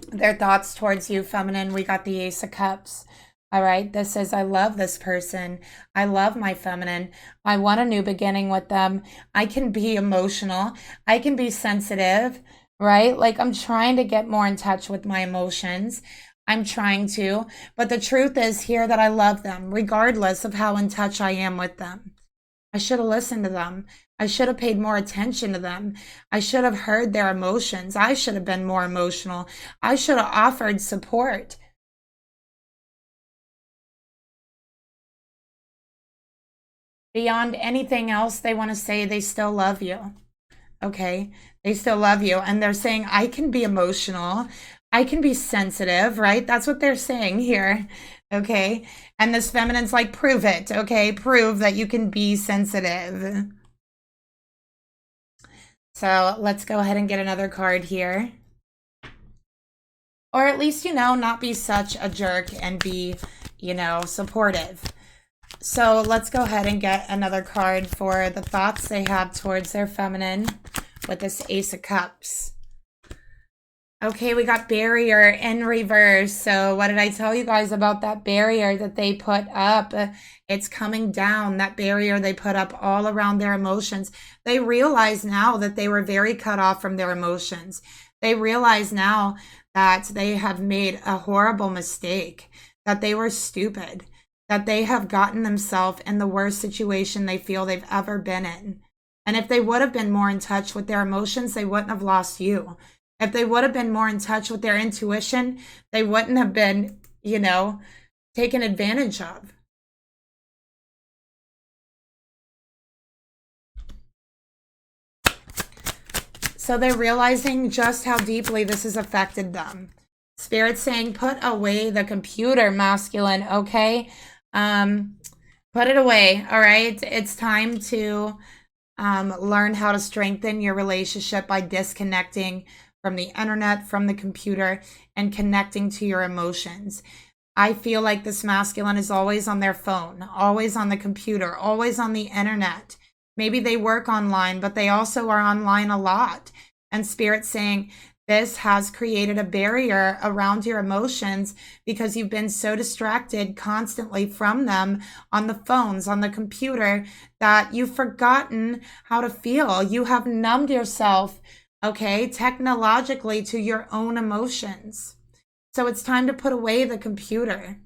Their thoughts towards you, feminine, we got the Ace of Cups. All right, this is, I love this person. I love my feminine. I want a new beginning with them. I can be emotional. I can be sensitive, right? Like, I'm trying to get more in touch with my emotions. I'm trying to, but the truth is here that I love them, regardless of how in touch I am with them. I should have listened to them. I should have paid more attention to them. I should have heard their emotions. I should have been more emotional. I should have offered support. Beyond anything else, they want to say they still love you. Okay? They still love you. And they're saying, I can be emotional. I can be sensitive, right? That's what they're saying here. Okay? And this feminine's like, prove it. Okay? Prove that you can be sensitive. So let's go ahead and get another card here. Or at least, you know, not be such a jerk and be, you know, supportive. So let's go ahead and get another card for the thoughts they have towards their feminine with this Ace of Cups. Okay, we got barrier in reverse. So what did I tell you guys about that barrier that they put up? It's coming down, that barrier they put up all around their emotions. They realize now that they were very cut off from their emotions. They realize now that they have made a horrible mistake, that they were stupid, that they have gotten themselves in the worst situation they feel they've ever been in. And if they would have been more in touch with their emotions, they wouldn't have lost you. If they would have been more in touch with their intuition, they wouldn't have been, you know, taken advantage of. So they're realizing just how deeply this has affected them. Spirit's saying, put away the computer, masculine, okay? Put it away, all right? It's time to learn how to strengthen your relationship by disconnecting from the internet, from the computer, and connecting to your emotions. I feel like this masculine is always on their phone, always on the computer, always on the internet. Maybe they work online, but they also are online a lot. And Spirit's saying, this has created a barrier around your emotions because you've been so distracted constantly from them on the phones, on the computer, that you've forgotten how to feel. You have numbed yourself, okay, technologically to your own emotions. So it's time to put away the computer.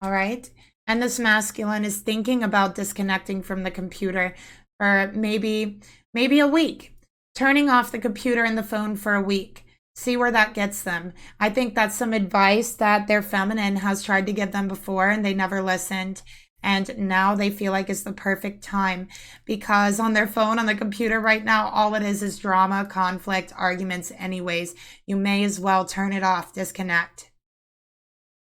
All right. And this masculine is thinking about disconnecting from the computer for maybe a week, turning off the computer and the phone for a week. See where that gets them. I think that's some advice that their feminine has tried to give them before and they never listened. And now they feel like it's the perfect time because on their phone, on the computer right now, all it is drama, conflict, arguments anyways. You may as well turn it off, disconnect.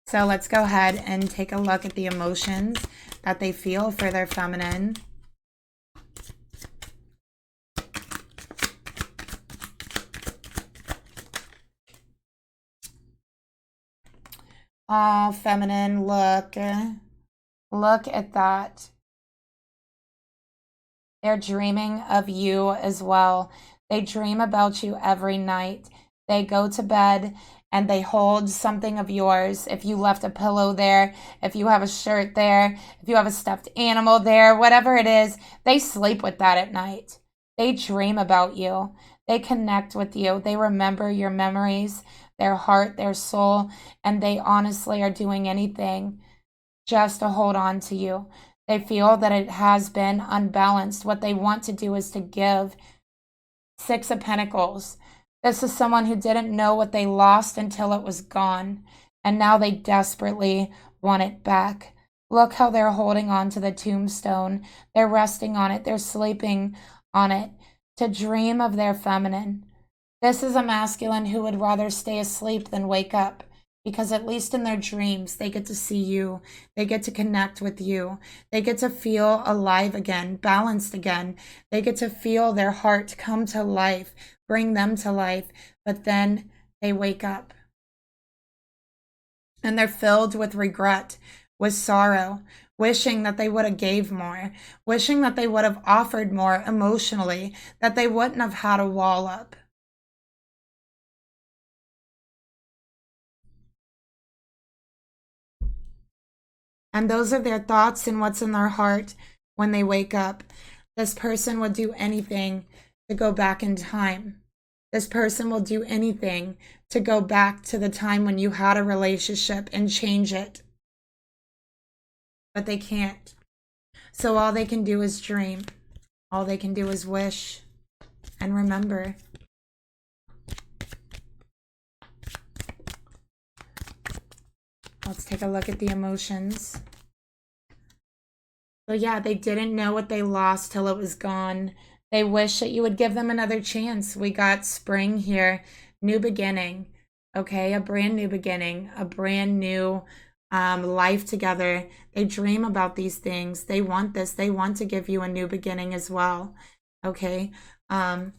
So let's go ahead and take a look at the emotions that they feel for their feminine. Oh, feminine, look at that. They're dreaming of you as well. They dream about you every night. They go to bed and they hold something of yours. If you left a pillow there, if you have a shirt there, if you have a stuffed animal there, whatever it is, they sleep with that at night. They dream about you. They connect with you. They remember your memories, their heart, their soul, and they honestly are doing anything just to hold on to you. They feel that it has been unbalanced. What they want to do is to give. Six of Pentacles. This is someone who didn't know what they lost until it was gone, and now they desperately want it back. Look how they're holding on to the tombstone. They're resting on it. They're sleeping on it to dream of their feminine. This is a masculine who would rather stay asleep than wake up, because at least in their dreams, they get to see you. They get to connect with you. They get to feel alive again, balanced again. They get to feel their heart come to life, bring them to life, but then they wake up. And they're filled with regret, with sorrow, wishing that they would have gave more, wishing that they would have offered more emotionally, that they wouldn't have had a wall up. And those are their thoughts and what's in their heart when they wake up. This person would do anything to go back in time. This person will do anything to go back to the time when you had a relationship and change it. But they can't. So all they can do is dream. All they can do is wish and remember. Let's take a look at the emotions. So yeah, they didn't know what they lost till it was gone. They wish that you would give them another chance. We got spring here, new beginning, okay? A brand new beginning, a brand new life together. They dream about these things. They want this. They want to give you a new beginning as well, okay? So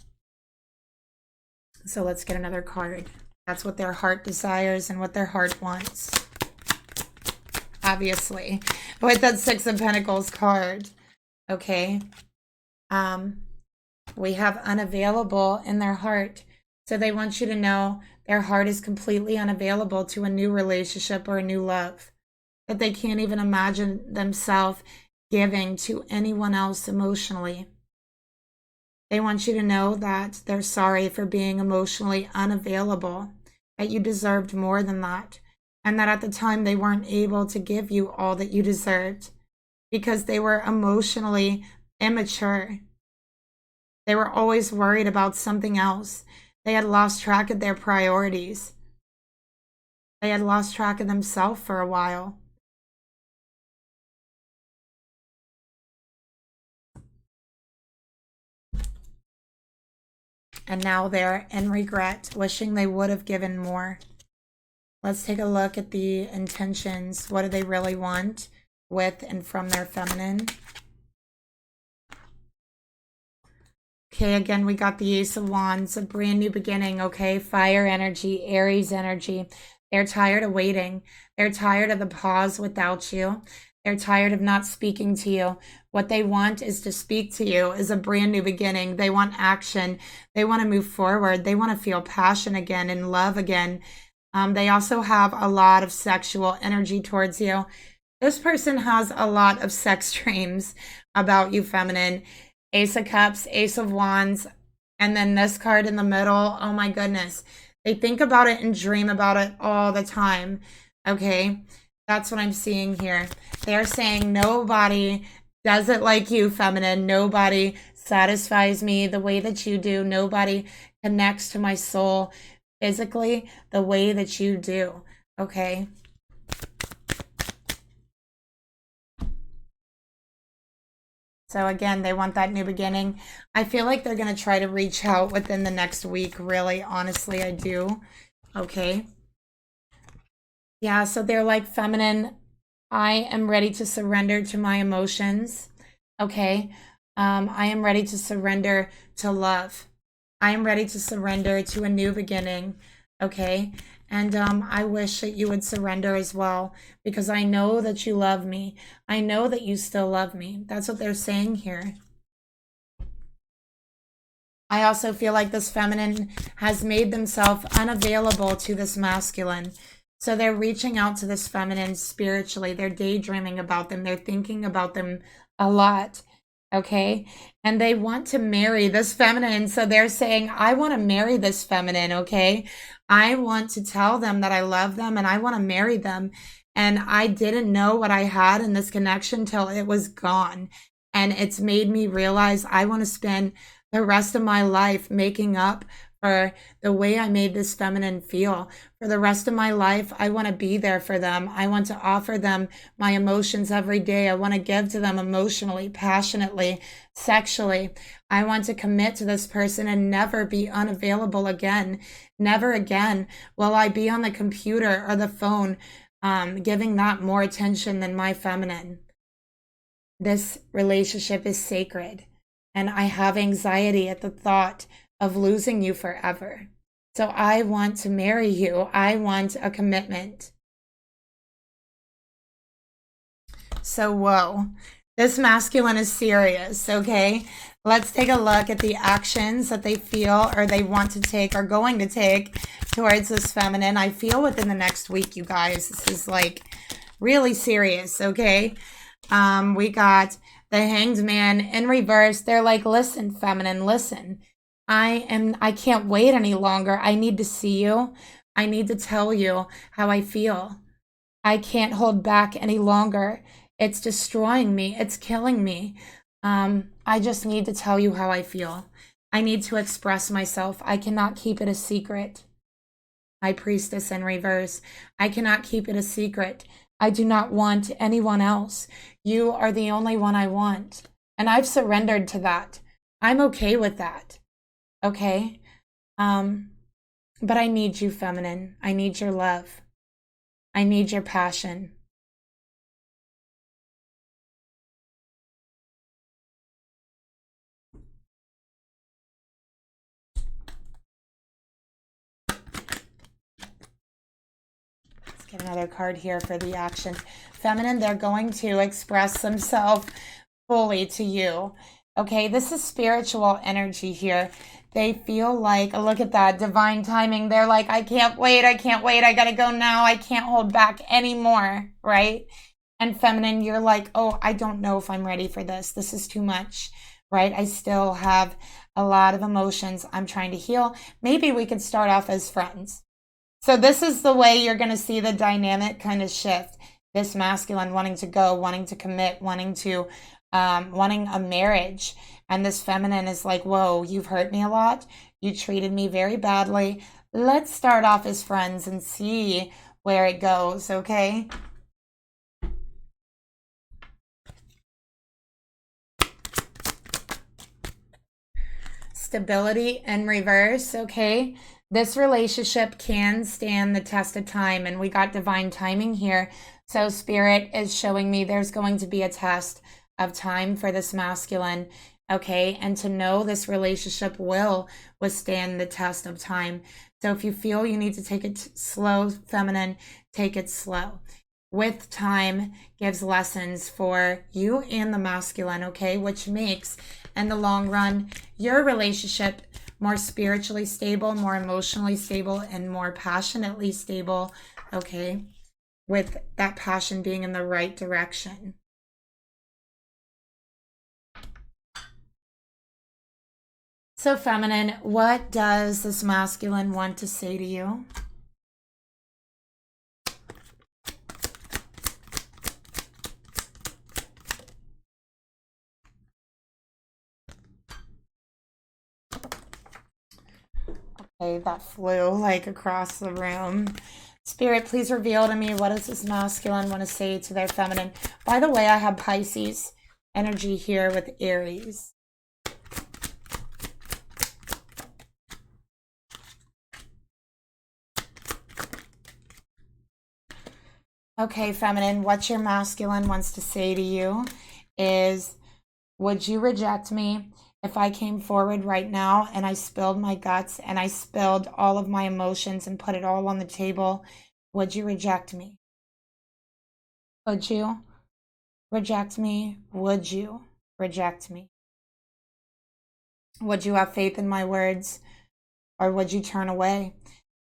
let's get another card. That's what their heart desires and what their heart wants. Obviously, with that Six of Pentacles card, okay? We have unavailable in their heart. So they want you to know their heart is completely unavailable to a new relationship or a new love. That they can't even imagine themselves giving to anyone else emotionally. They want you to know that they're sorry for being emotionally unavailable, that you deserved more than that, and that at the time they weren't able to give you all that you deserved because they were emotionally immature. They were always worried about something else. They had lost track of their priorities. They had lost track of themselves for a while. And now they're in regret, wishing they would have given more. Let's take a look at the intentions. What do they really want with and from their feminine? Okay, again, we got the Ace of Wands, a brand new beginning, okay? Fire energy, Aries energy. They're tired of waiting. They're tired of the pause without you. They're tired of not speaking to you. What they want is to speak to you, is a brand new beginning. They want action. They want to move forward. They want to feel passion again and love again. They also have a lot of sexual energy towards you. This person has a lot of sex dreams about you, feminine. Ace of Cups, Ace of Wands, and then this card in the middle. Oh my goodness. They think about it and dream about it all the time. Okay, that's what I'm seeing here. They're saying nobody does it like you, feminine. Nobody satisfies me the way that you do. Nobody connects to my soul physically the way that you do. Okay. So again, they want that new beginning. I feel like they're going to try to reach out within the next week. Really, honestly, I do. Okay. Yeah, so they're like, feminine, I am ready to surrender to my emotions. Okay. I am ready to surrender to love. I am ready to surrender to a new beginning. Okay. And I wish that you would surrender as well, because I know that you love me. I know that you still love me. That's what they're saying here. I also feel like this feminine has made themselves unavailable to this masculine. So they're reaching out to this feminine spiritually. They're daydreaming about them. They're thinking about them a lot. Okay. And they want to marry this feminine. So they're saying, I want to marry this feminine. Okay. I want to tell them that I love them and I want to marry them. And I didn't know what I had in this connection till it was gone. And it's made me realize I want to spend the rest of my life making up for the way I made this feminine feel. For the rest of my life, I want to be there for them. I want to offer them my emotions every day. I want to give to them emotionally, passionately, sexually. I want to commit to this person and never be unavailable again. Never again will I be on the computer or the phone giving that more attention than my feminine. This relationship is sacred, and I have anxiety at the thought of losing you forever. So I want to marry you. I want a commitment. So, whoa, this masculine is serious, okay? Let's take a look at the actions that they feel or they want to take or going to take towards this feminine. I feel within the next week, you guys, this is like really serious, okay? We got the Hanged Man in reverse. They're like, listen, feminine, listen. I can't wait any longer. I need to see you. I need to tell you how I feel. I can't hold back any longer. It's destroying me. It's killing me. I just need to tell you how I feel. I need to express myself. I cannot keep it a secret. High Priestess in reverse. I cannot keep it a secret. I do not want anyone else. You are the only one I want. And I've surrendered to that. I'm okay with that. Okay? But I need you, feminine. I need your love. I need your passion. Let's get another card here for the action. Feminine, they're going to express themselves fully to you. Okay, this is spiritual energy here. They feel like, look at that, divine timing. They're like, I can't wait, I can't wait, I gotta go now, I can't hold back anymore, right? And feminine, you're like, oh, I don't know if I'm ready for this. This is too much, right? I still have a lot of emotions I'm trying to heal. Maybe we could start off as friends. So this is the way you're gonna see the dynamic kind of shift. This masculine wanting to go, wanting to commit, wanting a marriage. And this feminine is like, whoa, you've hurt me a lot. You treated me very badly. Let's start off as friends and see where it goes, okay? Stability in reverse, okay? This relationship can stand the test of time, and we got divine timing here. So Spirit is showing me there's going to be a test of time for this masculine, okay? And to know this relationship will withstand the test of time. So if you feel you need to take it slow, feminine, take it slow. With time gives lessons for you and the masculine, okay? Which makes, in the long run, your relationship more spiritually stable, more emotionally stable, and more passionately stable, okay? With that passion being in the right direction. So feminine, what does this masculine want to say to you? Okay, that flew like across the room. Spirit, please reveal to me, what does this masculine want to say to their feminine? By the way, I have Pisces energy here with Aries. Okay, feminine, what your masculine wants to say to you is, would you reject me if I came forward right now and I spilled my guts and I spilled all of my emotions and put it all on the table? Would you reject me? Would you reject me? Would you reject me? Would you have faith in my words, or would you turn away?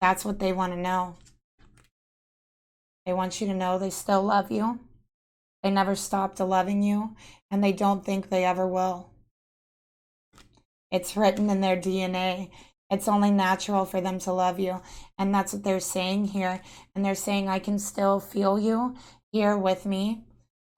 That's what they want to know. They want you to know they still love you. They never stopped loving you, and they don't think they ever will. It's written in their DNA. It's only natural for them to love you. And that's what they're saying here. And they're saying, I can still feel you here with me.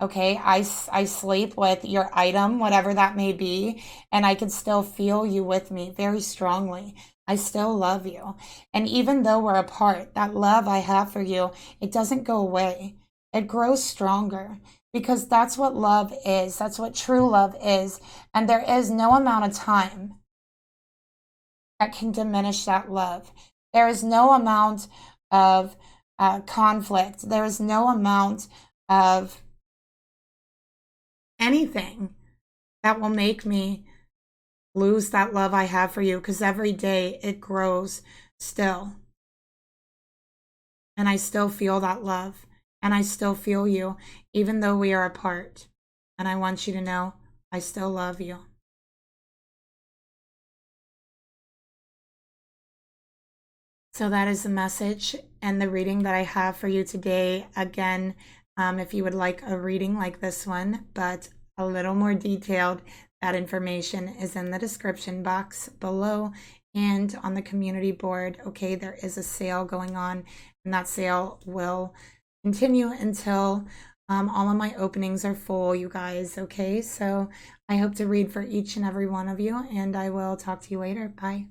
Okay, I sleep with your item, whatever that may be, and I can still feel you with me very strongly. I still love you. And even though we're apart, that love I have for you, it doesn't go away. It grows stronger, because that's what love is. That's what true love is. And there is no amount of time that can diminish that love. There is no amount of conflict. There is no amount of anything that will make me lose that love I have for you, because every day it grows still. And I still feel that love, and I still feel you, even though we are apart. And I want you to know I still love you. So that is the message and the reading that I have for you today. Again, if you would like a reading like this one, but a little more detailed, that information is in the description box below and on the community board. Okay, there is a sale going on, and that sale will continue until all of my openings are full, you guys. Okay, so I hope to read for each and every one of you, and I will talk to you later. Bye.